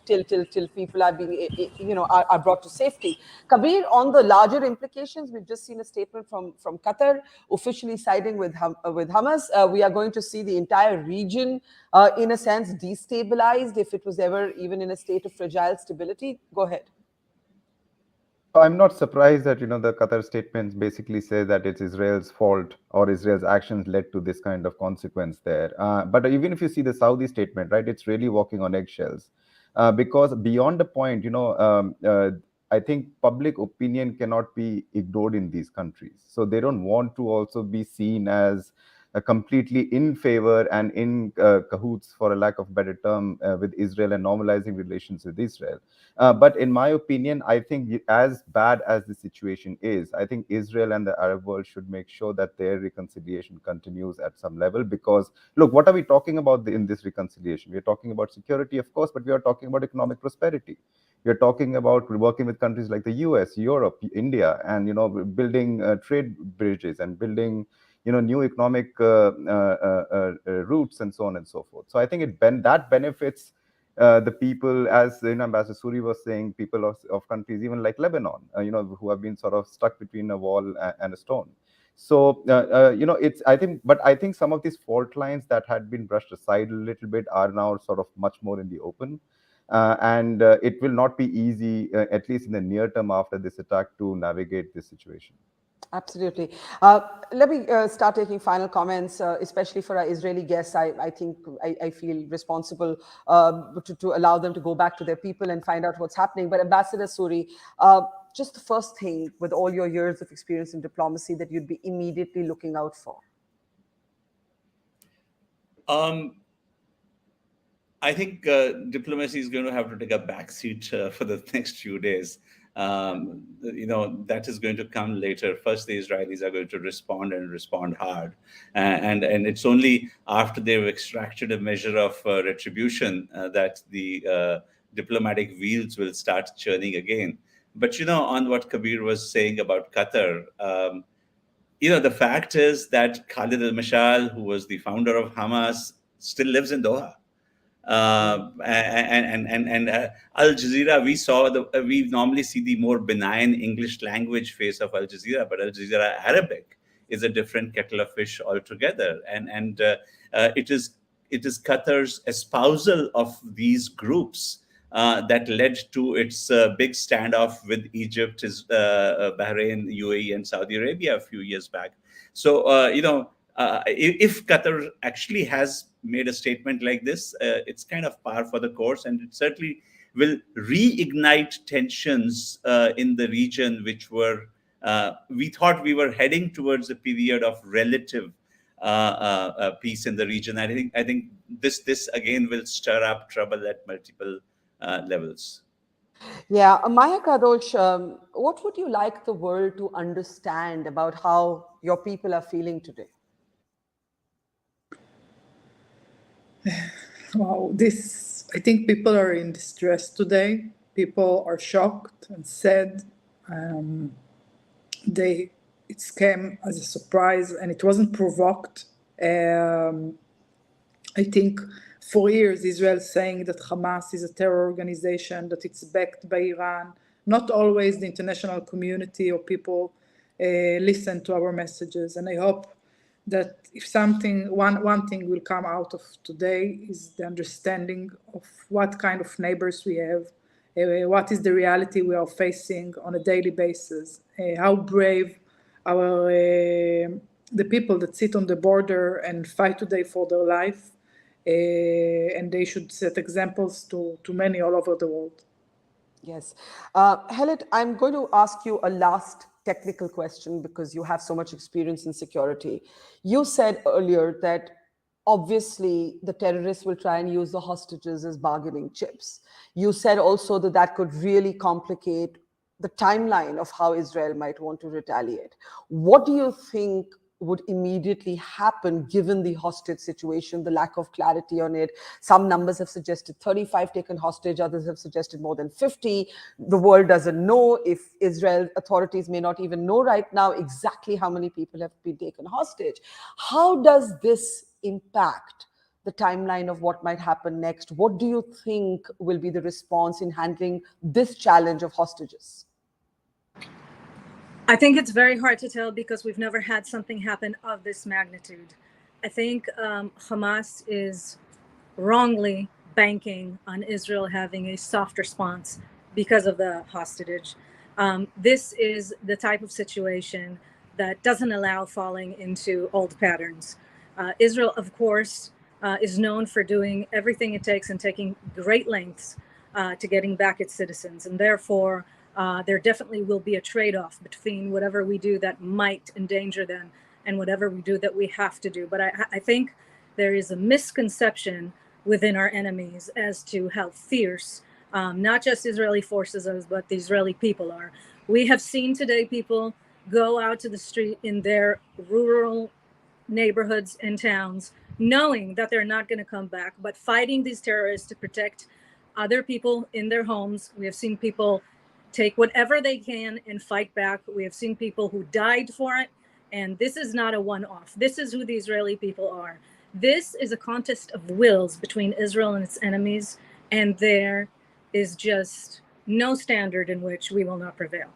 till people are being, are brought to safety. Kabir, on the larger implications, we've just seen a statement from Qatar officially siding with Hamas. We are going to see the entire region, in a sense, destabilized if it was ever even in a state of fragile stability. Go ahead. I'm not surprised that the Qatar statements basically say that it's Israel's fault or Israel's actions led to this kind of consequence there. But even if you see the Saudi statement, right, it's really walking on eggshells, because beyond the point, I think public opinion cannot be ignored in these countries. So they don't want to also be seen as completely in favor and in cahoots, for a lack of better term, with Israel and normalizing relations with Israel. But in my opinion, I think as bad as the situation is, I think Israel and the Arab world should make sure that their reconciliation continues at some level. Because, look, what are we talking about in this reconciliation? We are talking about security, of course, but we are talking about economic prosperity. We are talking about working with countries like the US, Europe, India, and building trade bridges and building new economic routes and so on and so forth. So I think that benefits the people, as Ambassador Suri was saying, people of countries even like Lebanon, who have been sort of stuck between a wall and a stone. So I think some of these fault lines that had been brushed aside a little bit are now sort of much more in the open. And it will not be easy, at least in the near term after this attack, to navigate this situation. Absolutely. Let me start taking final comments, especially for our Israeli guests. I think I feel responsible to allow them to go back to their people and find out what's happening. But Ambassador Suri, just the first thing with all your years of experience in diplomacy that you'd be immediately looking out for? I think diplomacy is going to have to take a backseat for the next few days. That is going to come later. First, the Israelis are going to respond and respond hard. And it's only after they've extracted a measure of retribution that the diplomatic wheels will start churning again. But, on what Kabir was saying about Qatar, the fact is that Khalid al-Mashal, who was the founder of Hamas, still lives in Doha. And Al Jazeera, we normally see the more benign English language face of Al Jazeera, but Al Jazeera Arabic is a different kettle of fish altogether. And it is Qatar's espousal of these groups that led to its big standoff with Egypt, Bahrain, UAE, and Saudi Arabia a few years back. So, if Qatar actually has made a statement like this, it's kind of par for the course, and it certainly will reignite tensions in the region, which we thought we were heading towards a period of relative peace in the region. I think this again will stir up trouble at multiple levels. Yeah, Maya Kadosh, what would you like the world to understand about how your people are feeling today? Wow, I think people are in distress today. People are shocked and sad. It came as a surprise, and it wasn't provoked. I think for years Israel saying that Hamas is a terror organization, that it's backed by Iran. Not always the international community or people listen to our messages, and I hope that if one thing will come out of today is the understanding of what kind of neighbors we have, what is the reality we are facing on a daily basis, how brave the people that sit on the border and fight today for their life, and they should set examples to many all over the world. Yes. Khalid, I'm going to ask you a last technical question because you have so much experience in security. You said earlier that obviously the terrorists will try and use the hostages as bargaining chips. You said also that could really complicate the timeline of how Israel might want to retaliate. What do you think would immediately happen given the hostage situation, the lack of clarity on it? Some numbers have suggested 35 taken hostage, others have suggested more than 50. The world doesn't know. If Israel authorities may not even know right now exactly how many people have been taken hostage. How does this impact the timeline of what might happen next? What do you think will be the response in handling this challenge of hostages? I think it's very hard to tell because we've never had something happen of this magnitude. I think Hamas is wrongly banking on Israel having a soft response because of the hostage. This is the type of situation that doesn't allow falling into old patterns. Israel, of course, is known for doing everything it takes and taking great lengths to getting back its citizens. And therefore, there definitely will be a trade-off between whatever we do that might endanger them and whatever we do that we have to do. But I think there is a misconception within our enemies as to how fierce not just Israeli forces are, but the Israeli people are. We have seen today people go out to the street in their rural neighborhoods and towns, knowing that they're not going to come back, but fighting these terrorists to protect other people in their homes. We have seen people take whatever they can and fight back. We have seen people who died for it. And this is not a one-off. This is who the Israeli people are. This is a contest of wills between Israel and its enemies. And there is just no standard in which we will not prevail.